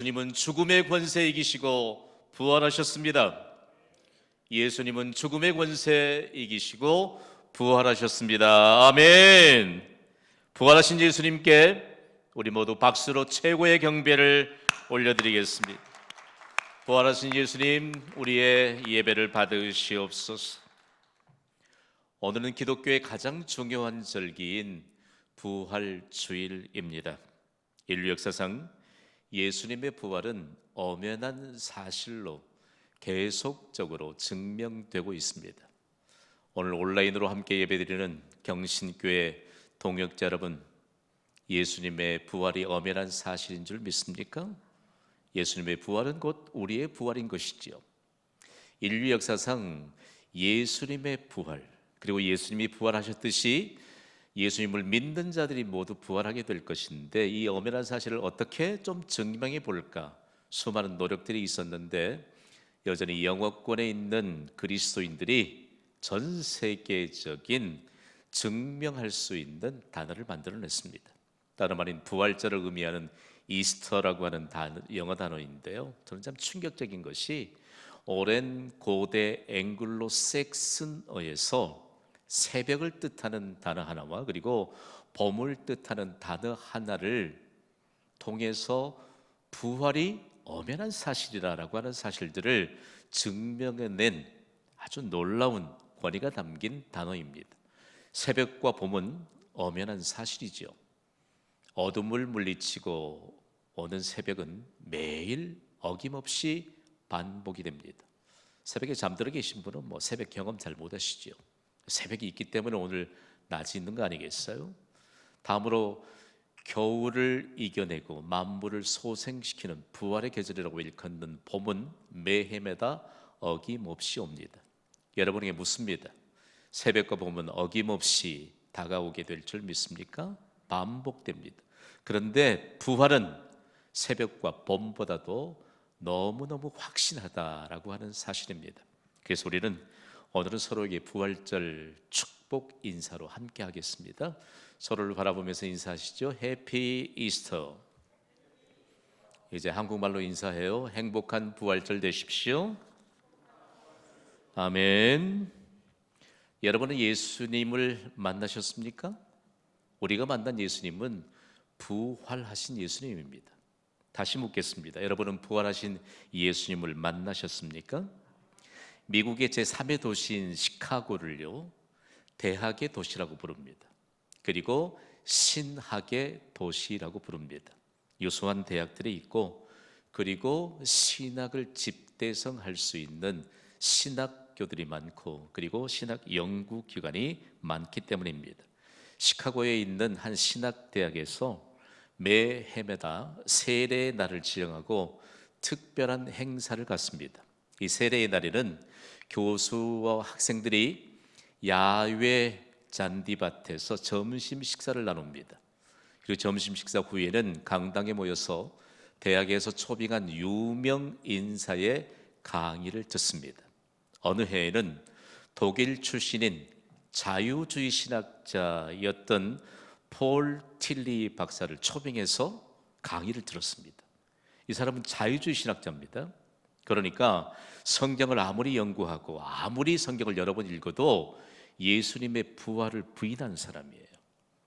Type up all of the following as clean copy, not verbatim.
예수님은 죽음의 권세 이기시고 부활하셨습니다. 예수님은 죽음의 권세 이기시고 부활하셨습니다. 아멘. 부활하신 예수님께 우리 모두 박수로 최고의 경배를 올려드리겠습니다. 부활하신 예수님, 우리의 예배를 받으시옵소서. 오늘은 기독교의 가장 중요한 절기인 부활주일입니다. 인류 역사상 예수님의 부활은 엄연한 사실로 계속적으로 증명되고 있습니다. 오늘 온라인으로 함께 예배드리는 경신교회 동역자 여러분, 예수님의 부활이 엄연한 사실인 줄 믿습니까? 예수님의 부활은 곧 우리의 부활인 것이지요. 인류 역사상 예수님의 부활, 그리고 예수님이 부활하셨듯이 예수님을 믿는 자들이 모두 부활하게 될 것인데, 이 엄연한 사실을 어떻게 좀 증명해 볼까 수많은 노력들이 있었는데, 여전히 영어권에 있는 그리스도인들이 전 세계적인 증명할 수 있는 단어를 만들어냈습니다. 다른 말인 부활절을 의미하는 이스터라고 하는 영어 단어인데요, 저는 참 충격적인 것이 오랜 고대 앵글로 섹슨어에서 새벽을 뜻하는 단어 하나와 그리고 봄을 뜻하는 단어 하나를 통해서 부활이 엄연한 사실이라고 하는 사실들을 증명해낸 아주 놀라운 권위가 담긴 단어입니다. 새벽과 봄은 엄연한 사실이지요. 어둠을 물리치고 오는 새벽은 매일 어김없이 반복이 됩니다. 새벽에 잠들어 계신 분은 새벽 경험 잘 못하시죠. 새벽이 있기 때문에 오늘 낮이 있는 거 아니겠어요? 다음으로 겨울을 이겨내고 만물을 소생시키는 부활의 계절이라고 일컫는 봄은 매해마다 어김없이 옵니다. 여러분에게 묻습니다. 새벽과 봄은 어김없이 다가오게 될 줄 믿습니까? 반복됩니다. 그런데 부활은 새벽과 봄보다도 너무너무 확신하다라고 하는 사실입니다. 그래서 우리는 오늘은 서로에게 부활절 축복 인사로 함께 하겠습니다. 서로를 바라보면서 인사하시죠. 해피 이스터. 이제 한국말로 인사해요. 행복한 부활절 되십시오. 아멘. 여러분은 예수님을 만나셨습니까? 우리가 만난 예수님은 부활하신 예수님입니다. 다시 묻겠습니다. 여러분은 부활하신 예수님을 만나셨습니까? 미국의 제3의 도시인 시카고를요, 대학의 도시라고 부릅니다. 그리고 신학의 도시라고 부릅니다. 유수한 대학들이 있고, 그리고 신학을 집대성할 수 있는 신학교들이 많고, 그리고 신학 연구기관이 많기 때문입니다. 시카고에 있는 한 신학대학에서 매 해마다 세례의 날을 지정하고 특별한 행사를 갖습니다. 이 세례의 날에는 교수와 학생들이 야외 잔디밭에서 점심 식사를 나눕니다. 그리고 점심 식사 후에는 강당에 모여서 대학에서 초빙한 유명 인사의 강의를 듣습니다. 어느 해에는 독일 출신인 자유주의 신학자였던 폴 틸리 박사를 초빙해서 강의를 들었습니다. 이 사람은 자유주의 신학자입니다. 그러니까 성경을 아무리 연구하고 아무리 성경을 여러 번 읽어도 예수님의 부활을 부인하는 사람이에요.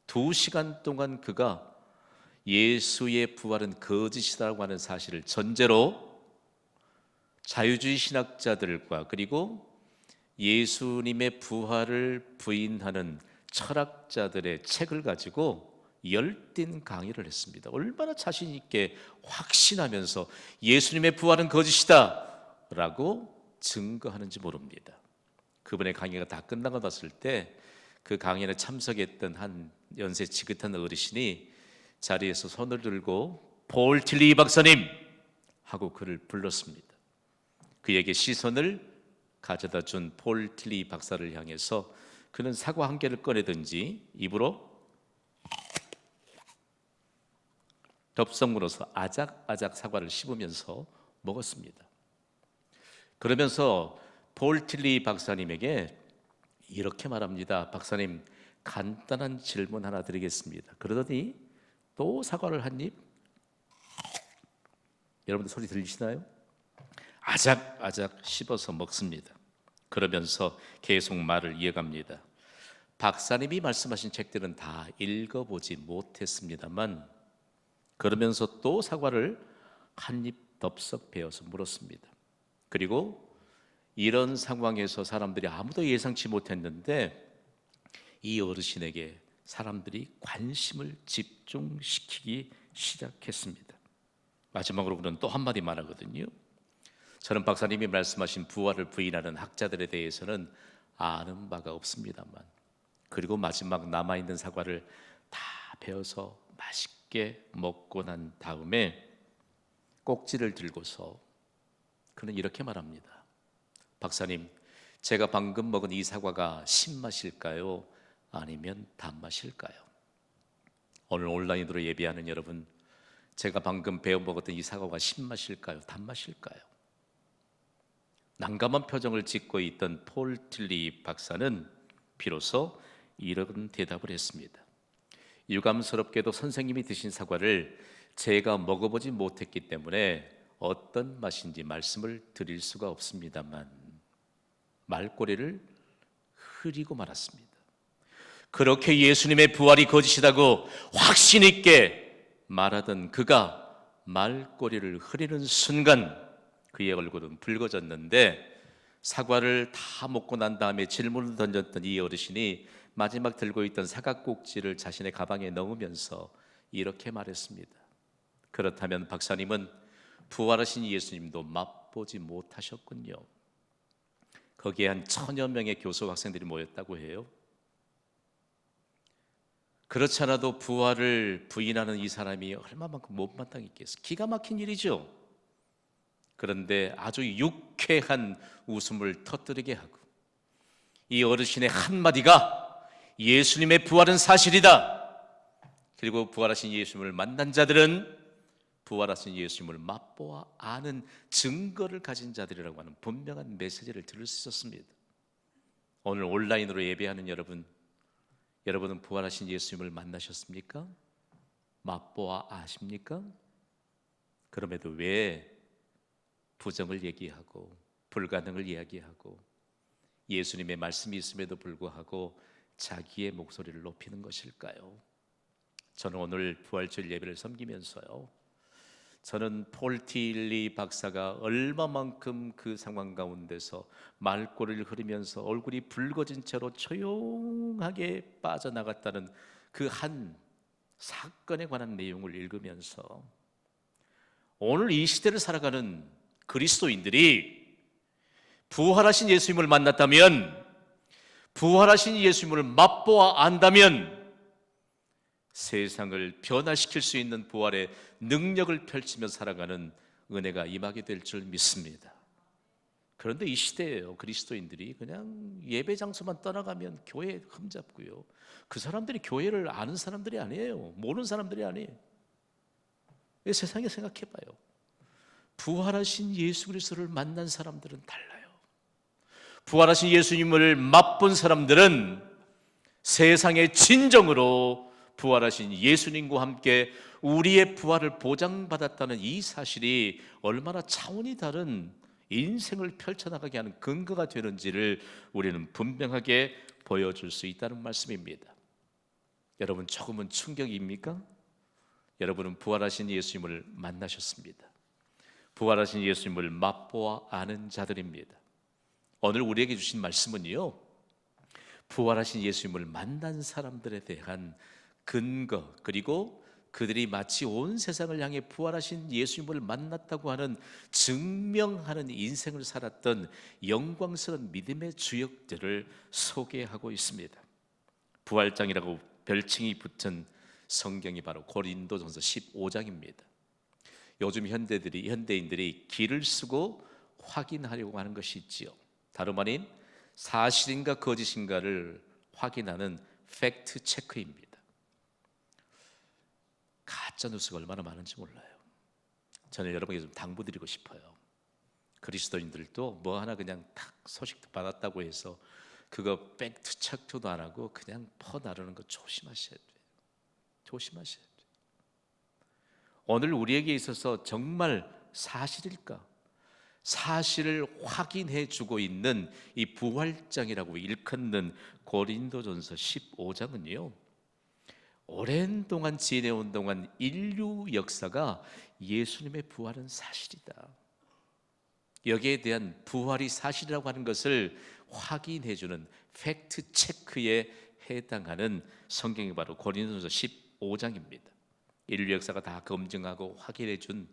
2시간 동안 그가 예수의 부활은 거짓이라고 하는 사실을 전제로 자유주의 신학자들과 그리고 예수님의 부활을 부인하는 철학자들의 책을 가지고 열띤 강의를 했습니다. 얼마나 자신 있게 확신하면서 예수님의 부활은 거짓이다 라고 증거하는지 모릅니다. 그분의 강의가 다 끝나고 났을 때 그 강연에 참석했던 한 연세 지긋한 어르신이 자리에서 손을 들고 폴 틸리 박사님 하고 그를 불렀습니다. 그에게 시선을 가져다 준 폴 틸리 박사를 향해서 그는 사과 한 개를 꺼내든지 입으로 덥석 물어서 아작아작 사과를 씹으면서 먹었습니다. 그러면서 폴 틸리 박사님에게 이렇게 말합니다. 박사님, 간단한 질문 하나 드리겠습니다. 그러더니 또 사과를 한 입 여러분들 소리 들리시나요? 아작아작 씹어서 먹습니다. 그러면서 계속 말을 이어갑니다. 박사님이 말씀하신 책들은 다 읽어보지 못했습니다만 그러면서 또 사과를 한 입 덥석 베어서 물었습니다. 그리고 이런 상황에서 사람들이 아무도 예상치 못했는데 이 어르신에게 사람들이 관심을 집중시키기 시작했습니다. 마지막으로 그는 또 한마디 말하거든요. 저는 박사님이 말씀하신 부활을 부인하는 학자들에 대해서는 아는 바가 없습니다만 그리고 마지막 남아있는 사과를 다 베어서 맛있게 먹고 난 다음에 꼭지를 들고서 그는 이렇게 말합니다. 박사님, 제가 방금 먹은 이 사과가 신맛일까요? 아니면 단맛일까요? 오늘 온라인으로 예배하는 여러분, 제가 방금 베어 먹었던 이 사과가 신맛일까요? 단맛일까요? 난감한 표정을 짓고 있던 폴 틸리 박사는 비로소 이런 대답을 했습니다. 유감스럽게도 선생님이 드신 사과를 제가 먹어보지 못했기 때문에 어떤 맛인지 말씀을 드릴 수가 없습니다만 말꼬리를 흐리고 말았습니다. 그렇게 예수님의 부활이 거짓이라고 확신 있게 말하던 그가 말꼬리를 흐리는 순간 그의 얼굴은 붉어졌는데 사과를 다 먹고 난 다음에 질문을 던졌던 이 어르신이 마지막 들고 있던 사과 꼭지를 자신의 가방에 넣으면서 이렇게 말했습니다. 그렇다면 박사님은 부활하신 예수님도 맛보지 못하셨군요. 거기에 한 1000여 명의 교수 학생들이 모였다고 해요. 그렇지 않아도 부활을 부인하는 이 사람이 얼마만큼 못마땅했겠어. 기가 막힌 일이죠. 그런데 아주 유쾌한 웃음을 터뜨리게 하고 이 어르신의 한마디가 예수님의 부활은 사실이다. 그리고 부활하신 예수님을 만난 자들은 부활하신 예수님을 맛보아 아는 증거를 가진 자들이라고 하는 분명한 메시지를 들을 수 있었습니다. 오늘 온라인으로 예배하는 여러분, 여러분은 부활하신 예수님을 만나셨습니까? 맛보아 아십니까? 그럼에도 왜 부정을 얘기하고 불가능을 이야기하고 예수님의 말씀이 있음에도 불구하고 자기의 목소리를 높이는 것일까요? 저는 오늘 부활절 예배를 섬기면서요, 저는 폴 틸리 박사가 얼마만큼 그 상황 가운데서 말꼬리를 흐리면서 얼굴이 붉어진 채로 조용하게 빠져나갔다는 그 한 사건에 관한 내용을 읽으면서 오늘 이 시대를 살아가는 그리스도인들이 부활하신 예수님을 만났다면, 부활하신 예수님을 맛보아 안다면 세상을 변화시킬 수 있는 부활의 능력을 펼치며 살아가는 은혜가 임하게 될 줄 믿습니다. 그런데 이 시대에요, 그리스도인들이 그냥 예배 장소만 떠나가면 교회 흠잡고요, 그 사람들이 교회를 아는 사람들이 아니에요. 모르는 사람들이 아니에요. 세상에 생각해봐요. 부활하신 예수 그리스도를 만난 사람들은 달라요. 부활하신 예수님을 맛본 사람들은 세상의 진정으로 부활하신 예수님과 함께 우리의 부활을 보장받았다는 이 사실이 얼마나 차원이 다른 인생을 펼쳐나가게 하는 근거가 되는지를 우리는 분명하게 보여줄 수 있다는 말씀입니다. 여러분, 조금은 충격입니까? 여러분은 부활하신 예수님을 만나셨습니다. 부활하신 예수님을 맛보아 아는 자들입니다. 오늘 우리에게 주신 말씀은요, 부활하신 예수님을 만난 사람들에 대한 근거, 그리고 그들이 마치 온 세상을 향해 부활하신 예수님을 만났다고 하는 증명하는 인생을 살았던 영광스러운 믿음의 주역들을 소개하고 있습니다. 부활장이라고 별칭이 붙은 성경이 바로 고린도전서 15장입니다. 요즘 현대인들이 길을 쓰고 확인하려고 하는 것이 있지요. 다름 아닌 사실인가 거짓인가를 확인하는 팩트 체크입니다. 가짜 뉴스가 얼마나 많은지 몰라요. 저는 여러분에게 좀 당부드리고 싶어요. 그리스도인들도 뭐 하나 그냥 탁 소식 받았다고 해서 그거 팩트 체크도 안 하고 그냥 퍼나르는 거 조심하셔야 돼요. 조심하셔야 돼요. 오늘 우리에게 있어서 정말 사실일까? 사실을 확인해 주고 있는 이 부활장이라고 일컫는 고린도전서 15장은요, 오랜 동안 지내온 동안 인류 역사가 예수님의 부활은 사실이다, 여기에 대한 부활이 사실이라고 하는 것을 확인해 주는 팩트 체크에 해당하는 성경이 바로 고린도전서 15장입니다. 인류 역사가 다 검증하고 확인해 준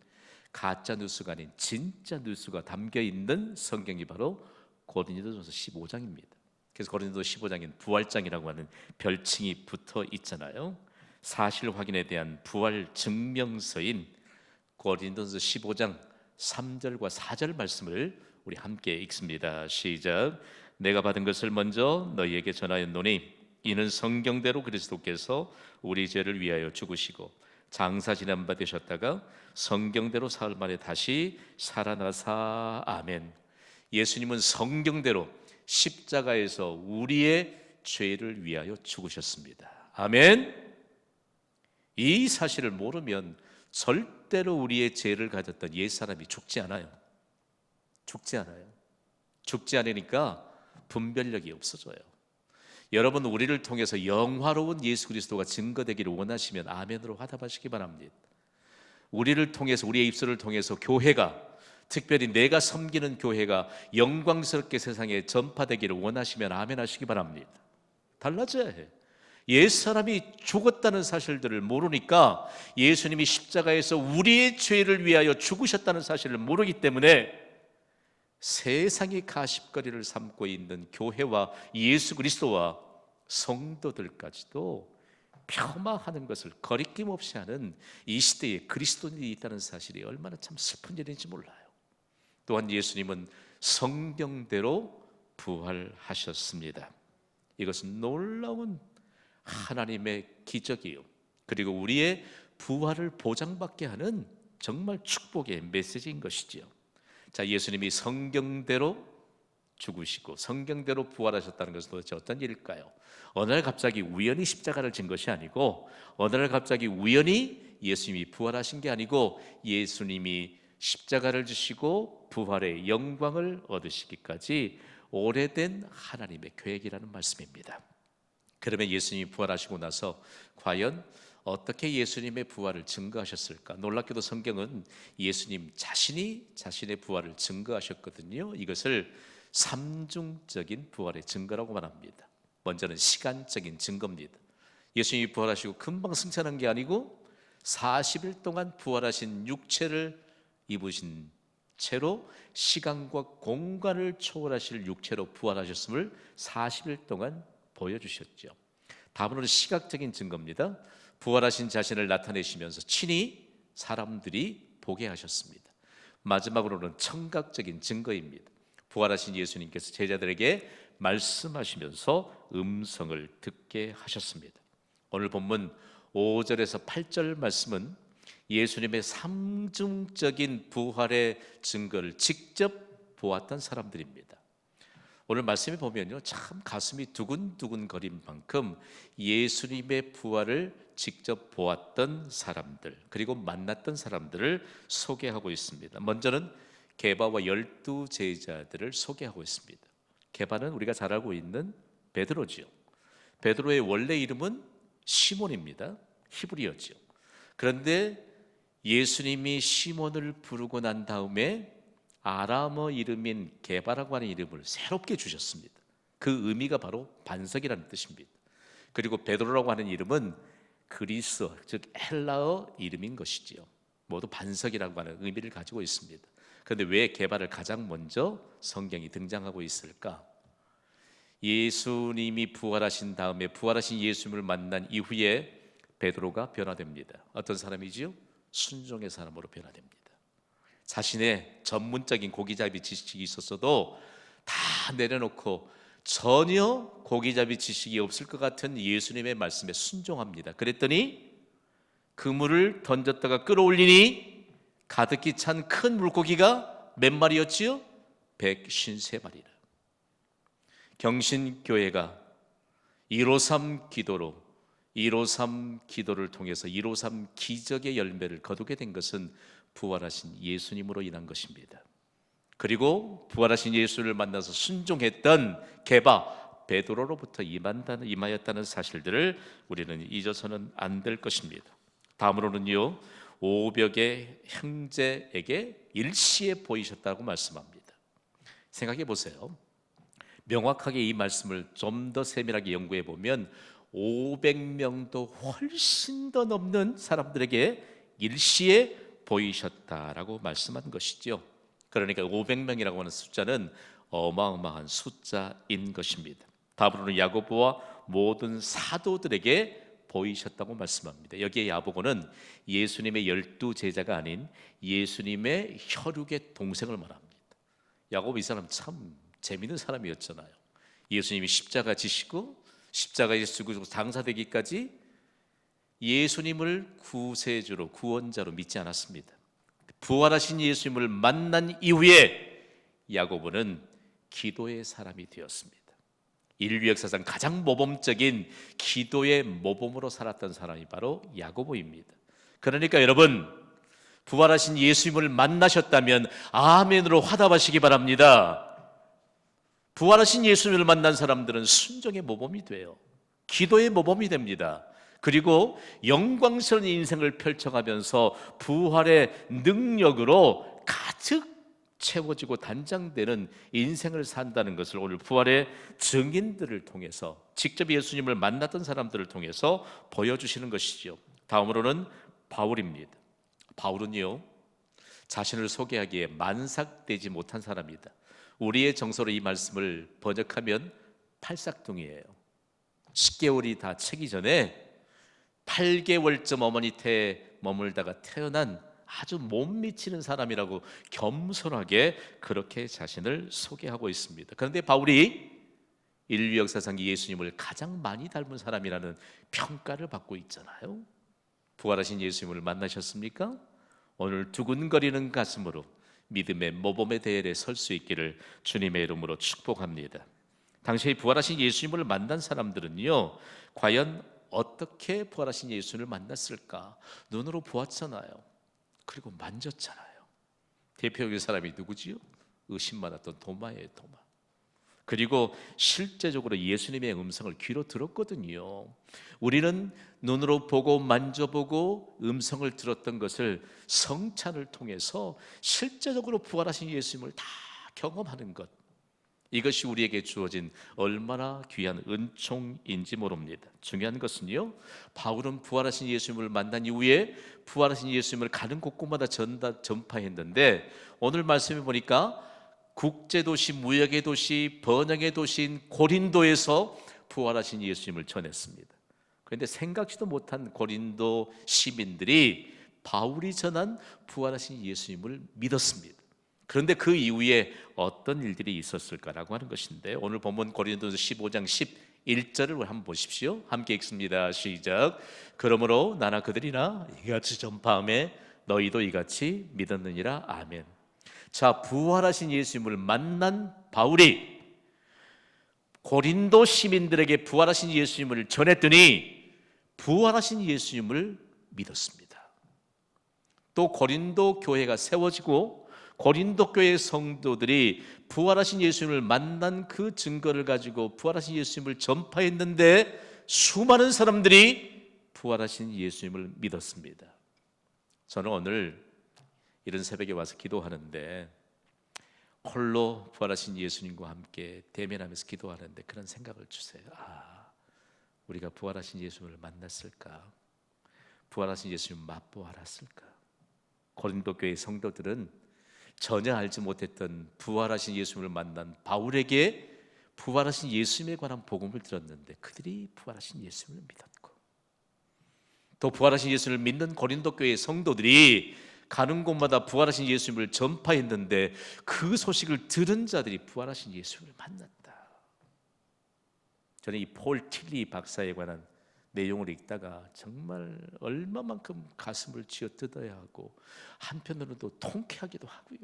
가짜 뉴스가 아닌 진짜 뉴스가 담겨 있는 성경이 바로 고린도전서 15장입니다. 그래서 고린도 15장엔 부활장이라고 하는 별칭이 붙어 있잖아요. 사실 확인에 대한 부활 증명서인 고린도전서 15장 3절과 4절 말씀을 우리 함께 읽습니다. 시작. 내가 받은 것을 먼저 너희에게 전하였노니 이는 성경대로 그리스도께서 우리 죄를 위하여 죽으시고 장사 지난 바 되셨다가 성경대로 사흘 만에 다시 살아나사. 아멘. 예수님은 성경대로 십자가에서 우리의 죄를 위하여 죽으셨습니다. 아멘. 이 사실을 모르면 절대로 우리의 죄를 가졌던 옛사람이 죽지 않아요. 죽지 않아요. 죽지 않으니까 분별력이 없어져요. 여러분, 우리를 통해서 영화로운 예수 그리스도가 증거되기를 원하시면 아멘으로 화답하시기 바랍니다. 우리를 통해서, 우리의 입술을 통해서 교회가, 특별히 내가 섬기는 교회가 영광스럽게 세상에 전파되기를 원하시면 아멘 하시기 바랍니다. 달라져야 해요. 옛사람이 죽었다는 사실들을 모르니까, 예수님이 십자가에서 우리의 죄를 위하여 죽으셨다는 사실을 모르기 때문에 세상이 가십거리를 삼고 있는 교회와 예수 그리스도와 성도들까지도 폄하하는 것을 거리낌 없이 하는 이 시대에 그리스도인이 있다는 사실이 얼마나 참 슬픈 일인지 몰라요. 또한 예수님은 성경대로 부활하셨습니다. 이것은 놀라운 하나님의 기적이요, 그리고 우리의 부활을 보장받게 하는 정말 축복의 메시지인 것이지요. 자, 예수님이 성경대로 죽으시고 성경대로 부활하셨다는 것은 도대체 어떤 일일까요? 어느 날 갑자기 우연히 십자가를 진 것이 아니고, 어느 날 갑자기 우연히 예수님이 부활하신 게 아니고, 예수님이 십자가를 지시고 부활의 영광을 얻으시기까지 오래된 하나님의 계획이라는 말씀입니다. 그러면 예수님이 부활하시고 나서 과연 어떻게 예수님의 부활을 증거하셨을까? 놀랍게도 성경은 예수님 자신이 자신의 부활을 증거하셨거든요. 이것을 삼중적인 부활의 증거라고 말합니다. 먼저는 시간적인 증거입니다. 예수님이 부활하시고 금방 승천한 게 아니고 40일 동안 부활하신 육체를 입으신 채로 시간과 공간을 초월하실 육체로 부활하셨음을 40일 동안 보여주셨죠. 다음으로는 시각적인 증거입니다. 부활하신 자신을 나타내시면서 친히 사람들이 보게 하셨습니다. 마지막으로는 청각적인 증거입니다. 부활하신 예수님께서 제자들에게 말씀하시면서 음성을 듣게 하셨습니다. 오늘 본문 5절에서 8절 말씀은 예수님의 삼중적인 부활의 증거를 직접 보았던 사람들입니다. 오늘 말씀에 보면요, 참 가슴이 두근두근 거린 만큼 예수님의 부활을 직접 보았던 사람들, 그리고 만났던 사람들을 소개하고 있습니다. 먼저는 게바와 12 제자들을 소개하고 있습니다. 게바는 우리가 잘 알고 있는 베드로지요. 베드로의 원래 이름은 시몬입니다. 히브리어지요. 그런데 예수님이 시몬을 부르고 난 다음에 아람어 이름인 게바라고 하는 이름을 새롭게 주셨습니다. 그 의미가 바로 반석이라는 뜻입니다. 그리고 베드로라고 하는 이름은 그리스어, 즉 헬라어 이름인 것이지요. 모두 반석이라고 하는 의미를 가지고 있습니다. 그런데 왜 게바를 가장 먼저 성경이 등장하고 있을까? 예수님이 부활하신 다음에 부활하신 예수님을 만난 이후에 베드로가 변화됩니다. 어떤 사람이지요? 순종의 사람으로 변화됩니다. 자신의 전문적인 고기잡이 지식이 있었어도 다 내려놓고 전혀 고기잡이 지식이 없을 것 같은 예수님의 말씀에 순종합니다. 그랬더니 그물을 던졌다가 끌어올리니 가득히 찬 큰 물고기가 몇 마리였지요? 153마리라. 경신교회가 153 기도로 153 기도를 통해서 153 기적의 열매를 거두게 된 것은 부활하신 예수님으로 인한 것입니다. 그리고 부활하신 예수를 만나서 순종했던 게바 베드로로부터 임하였다는 사실들을 우리는 잊어서는 안 될 것입니다. 다음으로는요, 500의 형제에게 일시에 보이셨다고 말씀합니다. 생각해 보세요. 명확하게 이 말씀을 좀 더 세밀하게 연구해 보면 500명도 훨씬 더 넘는 사람들에게 일시에 보이셨다라고 말씀한 것이죠. 그러니까 500명이라고 하는 숫자는 어마어마한 숫자인 것입니다. 다음으로는 야고보와 모든 사도들에게 보이셨다고 말씀합니다. 여기에 야고보는 예수님의 12제자가 아닌 예수님의 혈육의 동생을 말합니다. 야고보 이 사람 참 재밌는 사람이었잖아요. 예수님이 십자가 지시고 십자가에 죽으시고 장사되기까지 예수님을 구세주로 구원자로 믿지 않았습니다. 부활하신 예수님을 만난 이후에 야고보는 기도의 사람이 되었습니다. 인류 역사상 가장 모범적인 기도의 모범으로 살았던 사람이 바로 야고보입니다. 그러니까 여러분, 부활하신 예수님을 만나셨다면 아멘으로 화답하시기 바랍니다. 부활하신 예수님을 만난 사람들은 순종의 모범이 돼요. 기도의 모범이 됩니다. 그리고 영광스러운 인생을 펼쳐가면서 부활의 능력으로 가득 채워지고 단장되는 인생을 산다는 것을 오늘 부활의 증인들을 통해서, 직접 예수님을 만났던 사람들을 통해서 보여주시는 것이죠. 다음으로는 바울입니다. 바울은요, 자신을 소개하기에 만삭되지 못한 사람이다. 우리의 정서로 이 말씀을 번역하면 팔싹둥이에요. 10개월이 다 차기 전에 8개월쯤 어머니 태에 머물다가 태어난 아주 못 미치는 사람이라고 겸손하게 그렇게 자신을 소개하고 있습니다. 그런데 바울이 인류 역사상 예수님을 가장 많이 닮은 사람이라는 평가를 받고 있잖아요. 부활하신 예수님을 만나셨습니까? 오늘 두근거리는 가슴으로 믿음의 모범의 대열에 설 수 있기를 주님의 이름으로 축복합니다. 당시에 부활하신 예수님을 만난 사람들은요, 과연 어떻게 부활하신 예수님을 만났을까? 눈으로 보았잖아요. 그리고 만졌잖아요. 대표적인 사람이 누구지요? 의심 많았던 도마예요, 도마. 그리고 실제적으로 예수님의 음성을 귀로 들었거든요. 우리는 눈으로 보고 만져보고 음성을 들었던 것을 성찬을 통해서 실제적으로 부활하신 예수님을 다 경험하는 것, 이것이 우리에게 주어진 얼마나 귀한 은총인지 모릅니다. 중요한 것은요, 바울은 부활하신 예수님을 만난 이후에 부활하신 예수님을 가는 곳곳마다 전파했는데, 오늘 말씀해 보니까 국제도시, 무역의 도시, 번영의 도시인 고린도에서 부활하신 예수님을 전했습니다. 그런데 생각지도 못한 고린도 시민들이 바울이 전한 부활하신 예수님을 믿었습니다. 그런데 그 이후에 어떤 일들이 있었을까라고 하는 것인데, 오늘 본문 고린도서 15장 11절을 한번 보십시오. 함께 읽습니다. 시작. 그러므로 나나 그들이나 이같이 전파함에 너희도 이같이 믿었느니라. 아멘. 자, 부활하신 예수님을 만난 바울이 고린도 시민들에게 부활하신 예수님을 전했더니 부활하신 예수님을 믿었습니다. 또 고린도 교회가 세워지고 고린도 교회 성도들이 부활하신 예수님을 만난 그 증거를 가지고 부활하신 예수님을 전파했는데 수많은 사람들이 부활하신 예수님을 믿었습니다. 저는 오늘 이런 새벽에 와서 기도하는데 홀로 부활하신 예수님과 함께 대면하면서 기도하는데 그런 생각을 주세요. 우리가 부활하신 예수님을 만났을까? 부활하신 예수님 맛보 알았을까? 고린도 교회 성도들은 전혀 알지 못했던 부활하신 예수님을 만난 바울에게 부활하신 예수님에 관한 복음을 들었는데 그들이 부활하신 예수님을 믿었고, 또 부활하신 예수님을 믿는 고린도 교회 성도들이 가는 곳마다 부활하신 예수님을 전파했는데 그 소식을 들은 자들이 부활하신 예수님을 만났다. 저는 이 폴 틸리 박사에 관한 내용을 읽다가 정말 얼마만큼 가슴을 쥐어뜯어야 하고 한편으로는 또 통쾌하기도 하고요.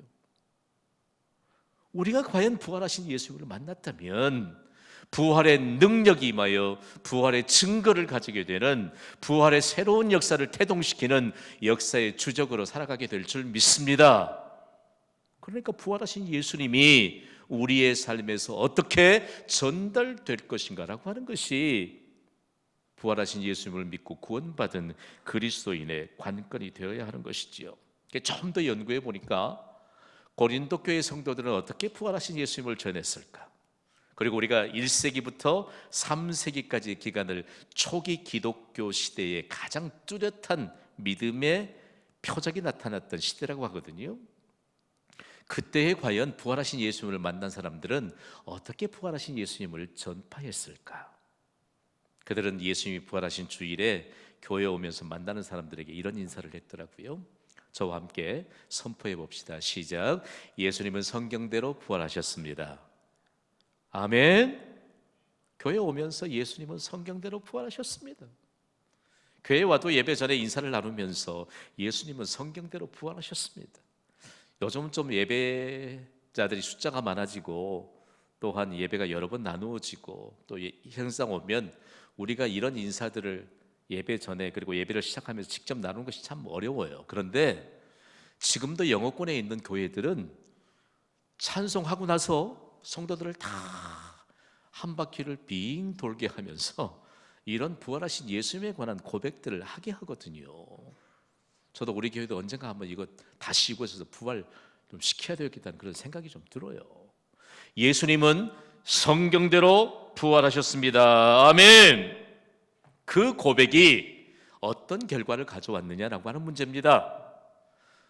우리가 과연 부활하신 예수님을 만났다면 부활의 능력이 임하여 부활의 증거를 가지게 되는, 부활의 새로운 역사를 태동시키는 역사의 주적으로 살아가게 될 줄 믿습니다. 그러니까 부활하신 예수님이 우리의 삶에서 어떻게 전달될 것인가라고 하는 것이 부활하신 예수님을 믿고 구원받은 그리스도인의 관건이 되어야 하는 것이지요. 좀 더 연구해 보니까 고린도 교회 성도들은 어떻게 부활하신 예수님을 전했을까? 그리고 우리가 1세기부터 3세기까지의 기간을 초기 기독교 시대의 가장 뚜렷한 믿음의 표적이 나타났던 시대라고 하거든요. 그때에 과연 부활하신 예수님을 만난 사람들은 어떻게 부활하신 예수님을 전파했을까? 그들은 예수님이 부활하신 주일에 교회에 오면서 만나는 사람들에게 이런 인사를 했더라고요. 저와 함께 선포해 봅시다. 시작. 예수님은 성경대로 부활하셨습니다. 아멘. 교회 오면서 예수님은 성경대로 부활하셨습니다. 교회 와도 예배 전에 인사를 나누면서 예수님은 성경대로 부활하셨습니다. 요즘은 좀 예배자들이 숫자가 많아지고 또한 예배가 여러 번 나누어지고 또 현상 오면 우리가 이런 인사들을 예배 전에 그리고 예배를 시작하면서 직접 나누는 것이 참 어려워요. 그런데 지금도 영어권에 있는 교회들은 찬송하고 나서 성도들을 다 한 바퀴를 빙 돌게 하면서 이런 부활하신 예수님에 관한 고백들을 하게 하거든요. 저도 우리 교회도 언젠가 한번 이거 다시 이곳에서 부활 좀 시켜야 되겠다는 그런 생각이 좀 들어요. 예수님은 성경대로 부활하셨습니다. 아멘. 그 고백이 어떤 결과를 가져왔느냐라고 하는 문제입니다.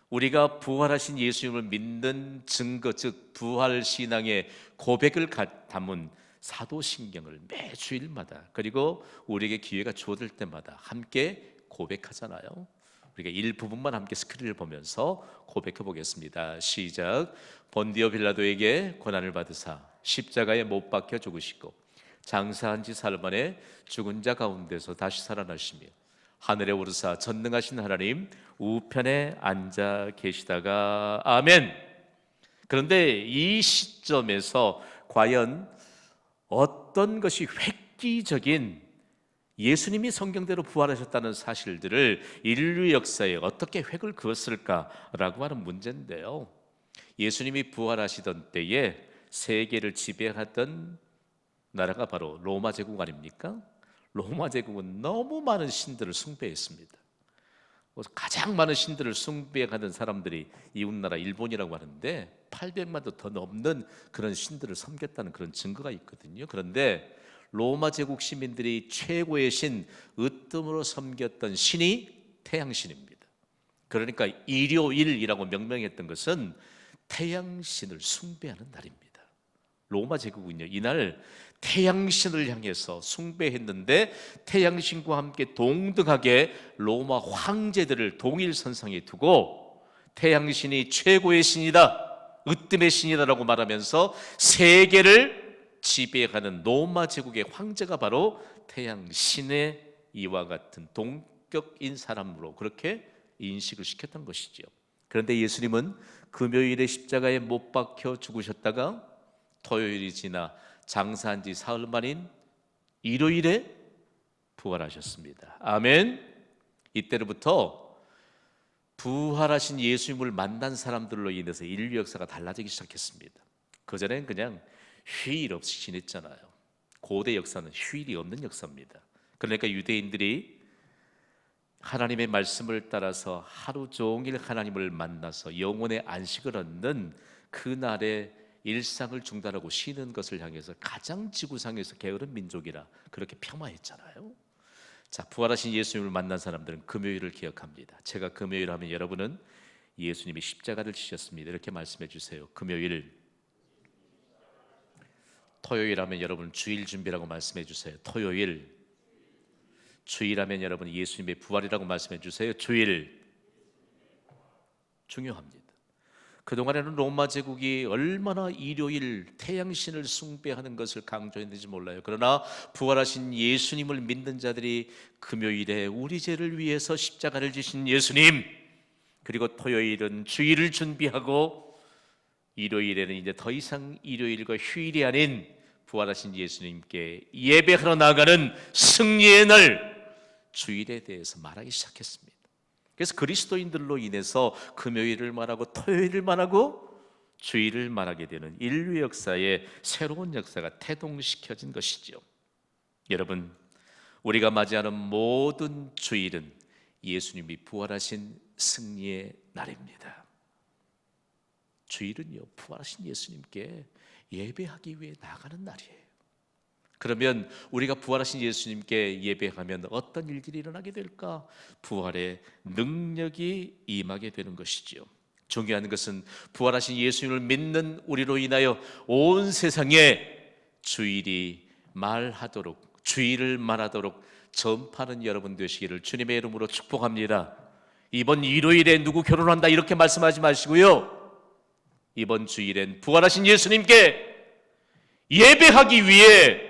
우리가 부활하신 예수님을 믿는 증거, 즉 부활 신앙의 고백을 담은 사도신경을 매 주일마다 그리고 우리에게 기회가 주어질 때마다 함께 고백하잖아요. 우리가 일부분만 함께 스크린을 보면서 고백해 보겠습니다. 시작. 본디오 빌라도에게 고난을 받으사 십자가에 못 박혀 죽으시고 장사한 지 사흘 만에 죽은 자 가운데서 다시 살아나시며 하늘에 오르사 전능하신 하나님 우편에 앉아 계시다가 아멘. 그런데 이 시점에서 과연 어떤 것이 획기적인 예수님이 성경대로 부활하셨다는 사실들을 인류 역사에 어떻게 획을 그었을까라고 하는 문제인데요. 예수님이 부활하시던 때에 세계를 지배하던 나라가 바로 로마 제국 아닙니까? 로마 제국은 너무 많은 신들을 숭배했습니다. 가장 많은 신들을 숭배하는 사람들이 이웃나라 일본이라고 하는데 800만도 더 넘는 그런 신들을 섬겼다는 그런 증거가 있거든요. 그런데 로마 제국 시민들이 최고의 신 으뜸으로 섬겼던 신이 태양신입니다. 그러니까 일요일이라고 명명했던 것은 태양신을 숭배하는 날입니다. 로마 제국은요, 이날 태양신을 향해서 숭배했는데 태양신과 함께 동등하게 로마 황제들을 동일선상에 두고 태양신이 최고의 신이다, 으뜸의 신이다라고 말하면서 세계를 지배하는 로마 제국의 황제가 바로 태양신의 이와 같은 동격인 사람으로 그렇게 인식을 시켰던 것이죠. 그런데 예수님은 금요일에 십자가에 못 박혀 죽으셨다가 토요일이 지나 장사한 지 사흘 만인 일요일에 부활하셨습니다. 아멘. 이때로부터 부활하신 예수님을 만난 사람들로 인해서 인류 역사가 달라지기 시작했습니다. 그전엔 그냥 휴일 없이 지냈잖아요. 고대 역사는 휴일이 없는 역사입니다. 그러니까 유대인들이 하나님의 말씀을 따라서 하루 종일 하나님을 만나서 영혼의 안식을 얻는 그날의 일상을 중단하고 쉬는 것을 향해서 가장 지구상에서 게으른 민족이라 그렇게 폄하했잖아요. 자, 부활하신 예수님을 만난 사람들은 금요일을 기억합니다. 제가 금요일 하면 여러분은 예수님이 십자가를 지셨습니다 이렇게 말씀해 주세요. 금요일. 토요일 하면 여러분 주일 준비라고 말씀해 주세요. 토요일. 주일 하면 여러분 예수님의 부활이라고 말씀해 주세요. 주일. 중요합니다. 그동안에는 로마 제국이 얼마나 일요일 태양신을 숭배하는 것을 강조했는지 몰라요. 그러나 부활하신 예수님을 믿는 자들이 금요일에 우리 죄를 위해서 십자가를 지신 예수님, 그리고 토요일은 주일을 준비하고 일요일에는 이제 더 이상 일요일과 휴일이 아닌 부활하신 예수님께 예배하러 나아가는 승리의 날 주일에 대해서 말하기 시작했습니다. 그래서 그리스도인들로 인해서 금요일을 말하고 토요일을 말하고 주일을 말하게 되는 인류 역사의 새로운 역사가 태동시켜진 것이죠. 여러분, 우리가 맞이하는 모든 주일은 예수님이 부활하신 승리의 날입니다. 주일은요, 부활하신 예수님께 예배하기 위해 나가는 날이에요. 그러면 우리가 부활하신 예수님께 예배하면 어떤 일들이 일어나게 될까? 부활의 능력이 임하게 되는 것이죠. 중요한 것은 부활하신 예수님을 믿는 우리로 인하여 온 세상에 주일이 말하도록, 주일을 말하도록 전파하는 여러분 되시기를 주님의 이름으로 축복합니다. 이번 일요일에 누구 결혼한다 이렇게 말씀하지 마시고요, 이번 주일엔 부활하신 예수님께 예배하기 위해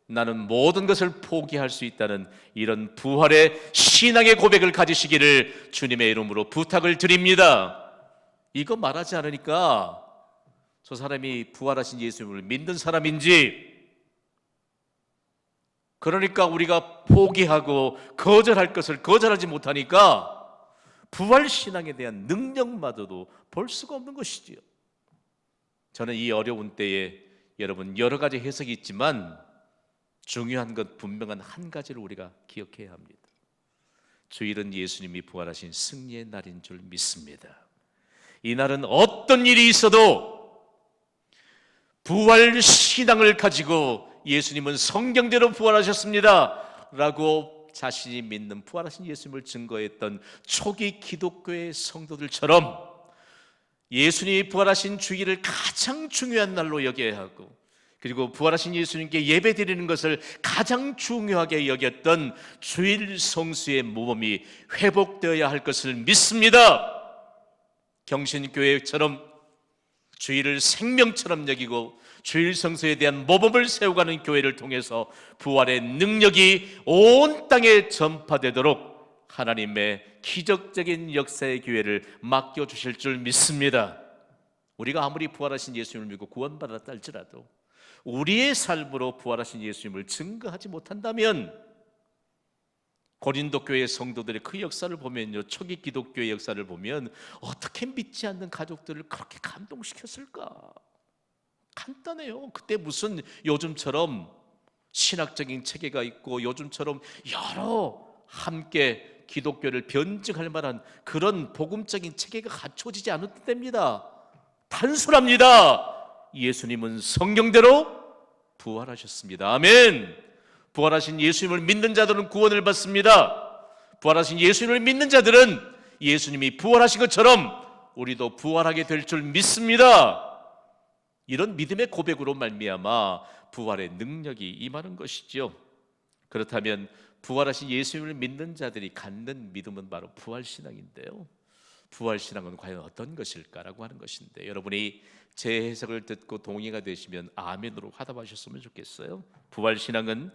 나는 모든 것을 포기할 수 있다는 이런 부활의 신앙의 고백을 가지시기를 주님의 이름으로 부탁을 드립니다. 이거 말하지 않으니까 저 사람이 부활하신 예수님을 믿는 사람인지, 그러니까 우리가 포기하고 거절할 것을 거절하지 못하니까 부활 신앙에 대한 능력마저도 볼 수가 없는 것이지요. 저는 이 어려운 때에 여러분 여러 가지 해석이 있지만 중요한 것 분명한 한 가지를 우리가 기억해야 합니다. 주일은 예수님이 부활하신 승리의 날인 줄 믿습니다. 이 날은 어떤 일이 있어도 부활 신앙을 가지고 예수님은 성경대로 부활하셨습니다 라고 자신이 믿는 부활하신 예수님을 증거했던 초기 기독교의 성도들처럼 예수님이 부활하신 주일을 가장 중요한 날로 여겨야 하고, 그리고 부활하신 예수님께 예배드리는 것을 가장 중요하게 여겼던 주일 성수의 모범이 회복되어야 할 것을 믿습니다. 경신교회처럼 주일을 생명처럼 여기고 주일 성수에 대한 모범을 세워가는 교회를 통해서 부활의 능력이 온 땅에 전파되도록 하나님의 기적적인 역사의 기회를 맡겨주실 줄 믿습니다. 우리가 아무리 부활하신 예수님을 믿고 구원받았다 할지라도 우리의 삶으로 부활하신 예수님을 증거하지 못한다면, 고린도 교회 성도들의 그 역사를 보면요, 초기 기독교의 역사를 보면 어떻게 믿지 않는 가족들을 그렇게 감동시켰을까? 간단해요. 그때 무슨 요즘처럼 신학적인 체계가 있고 요즘처럼 여러 함께 기독교를 변증할 만한 그런 복음적인 체계가 갖춰지지 않았을 때입니다. 단순합니다. 예수님은 성경대로 부활하셨습니다. 아멘. 부활하신 예수님을 믿는 자들은 구원을 받습니다. 부활하신 예수님을 믿는 자들은 예수님이 부활하신 것처럼 우리도 부활하게 될 줄 믿습니다. 이런 믿음의 고백으로 말미암아 부활의 능력이 임하는 것이죠. 그렇다면 부활하신 예수님을 믿는 자들이 갖는 믿음은 바로 부활신앙인데요, 부활신앙은 과연 어떤 것일까라고 하는 것인데, 여러분이 제 해석을 듣고 동의가 되시면 아멘으로 화답하셨으면 좋겠어요. 부활신앙은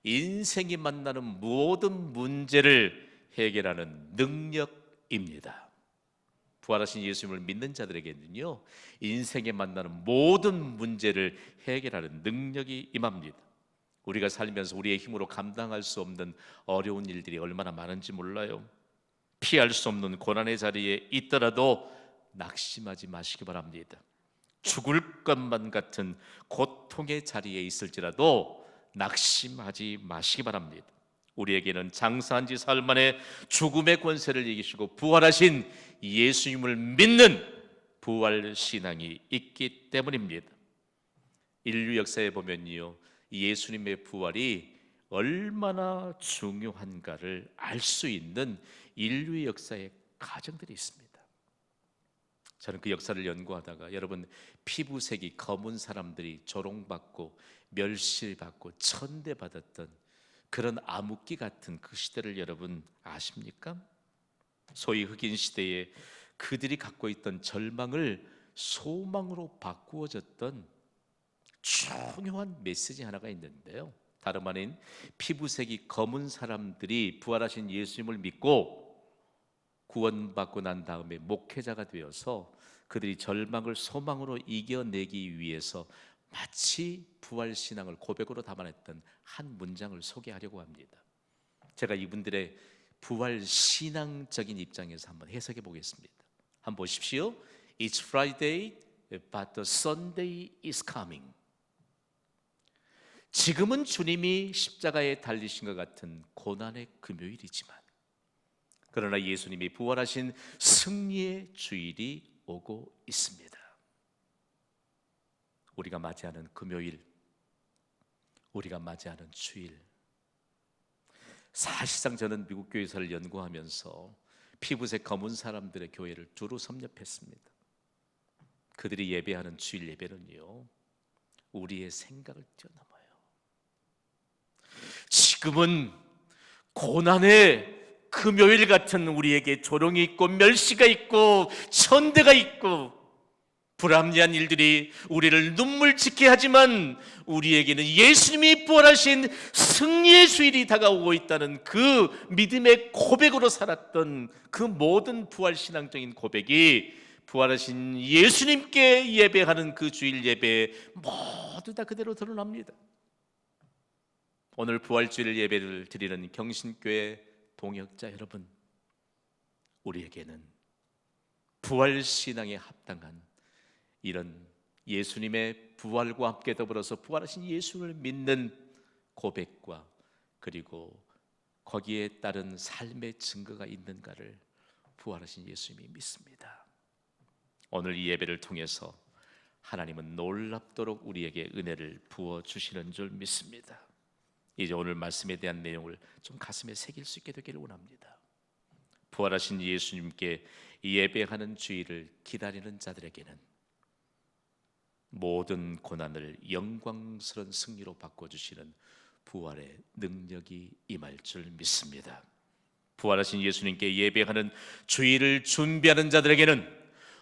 인생이 만나는 모든 문제를 해결하는 능력입니다. 부활하신 예수님을 믿는 자들에게는요, 인생에 만나는 모든 문제를 해결하는 능력이 임합니다. 우리가 살면서 우리의 힘으로 감당할 수 없는 어려운 일들이 얼마나 많은지 몰라요. 피할 수 없는 고난의 자리에 있더라도 낙심하지 마시기 바랍니다. 죽을 것만 같은 고통의 자리에 있을지라도 낙심하지 마시기 바랍니다. 우리에게는 장사한 지 사흘 만에 죽음의 권세를 이기시고 부활하신 예수님을 믿는 부활 신앙이 있기 때문입니다. 인류 역사에 보면요, 예수님의 부활이 얼마나 중요한가를 알 수 있는 인류 역사의 가정들이 있습니다. 저는 그 역사를 연구하다가 여러분, 피부색이 검은 사람들이 조롱받고 멸시받고 천대받았던 그런 암흑기 같은 그 시대를 여러분 아십니까? 소위 흑인 시대에 그들이 갖고 있던 절망을 소망으로 바꾸어졌던 중요한 메시지 하나가 있는데요, 다름 아닌 피부색이 검은 사람들이 부활하신 예수님을 믿고 구원받고 난 다음에 목회자가 되어서 그들이 절망을 소망으로 이겨내기 위해서 마치 부활신앙을 고백으로 담아냈던 한 문장을 소개하려고 합니다. 제가 이분들의 부활신앙적인 입장에서 한번 해석해 보겠습니다. 한번 보십시오. It's Friday, but the Sunday is coming. 지금은 주님이 십자가에 달리신 것 같은 고난의 금요일이지만, 그러나 예수님이 부활하신 승리의 주일이 오고 있습니다. 우리가 맞이하는 금요일, 우리가 맞이하는 주일, 사실상 저는 미국 교회사를 연구하면서 피부색 검은 사람들의 교회를 두루 섭렵했습니다. 그들이 예배하는 주일 예배는요, 우리의 생각을 뛰어넘어요. 지금은 고난의 금요일 같은 우리에게 조롱이 있고 멸시가 있고 천대가 있고 불합리한 일들이 우리를 눈물짓게 하지만, 우리에게는 예수님이 부활하신 승리의 주일이 다가오고 있다는 그 믿음의 고백으로 살았던 그 모든 부활신앙적인 고백이 부활하신 예수님께 예배하는 그 주일 예배에 모두 다 그대로 드러납니다. 오늘 부활주일 예배를 드리는 경신교회 동역자 여러분, 우리에게는 부활신앙에 합당한 이런 예수님의 부활과 함께 더불어서 부활하신 예수를 믿는 고백과, 그리고 거기에 따른 삶의 증거가 있는가를 부활하신 예수님이 믿습니다. 오늘 이 예배를 통해서 하나님은 놀랍도록 우리에게 은혜를 부어주시는 줄 믿습니다. 이제 오늘 말씀에 대한 내용을 좀 가슴에 새길 수 있게 되기를 원합니다. 부활하신 예수님께 예배하는 주일을 기다리는 자들에게는 모든 고난을 영광스러운 승리로 바꿔주시는 부활의 능력이 임할 줄 믿습니다. 부활하신 예수님께 예배하는 주일을 준비하는 자들에게는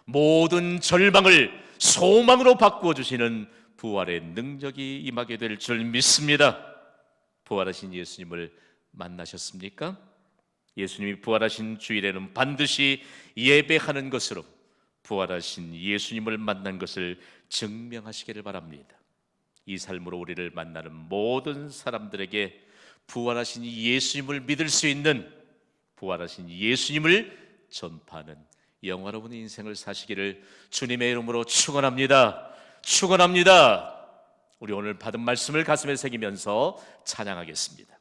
모든 절망을 소망으로 바꿔주시는 부활의 능력이 임하게 될 줄 믿습니다. 부활하신 예수님을 만나셨습니까? 예수님이 부활하신 주일에는 반드시 예배하는 것으로 부활하신 예수님을 만난 것을 증명하시기를 바랍니다. 이 삶으로 우리를 만나는 모든 사람들에게 부활하신 예수님을 믿을 수 있는, 부활하신 예수님을 전파하는 영화로운 인생을 사시기를 주님의 이름으로 축원합니다. 축원합니다. 우리 오늘 받은 말씀을 가슴에 새기면서 찬양하겠습니다.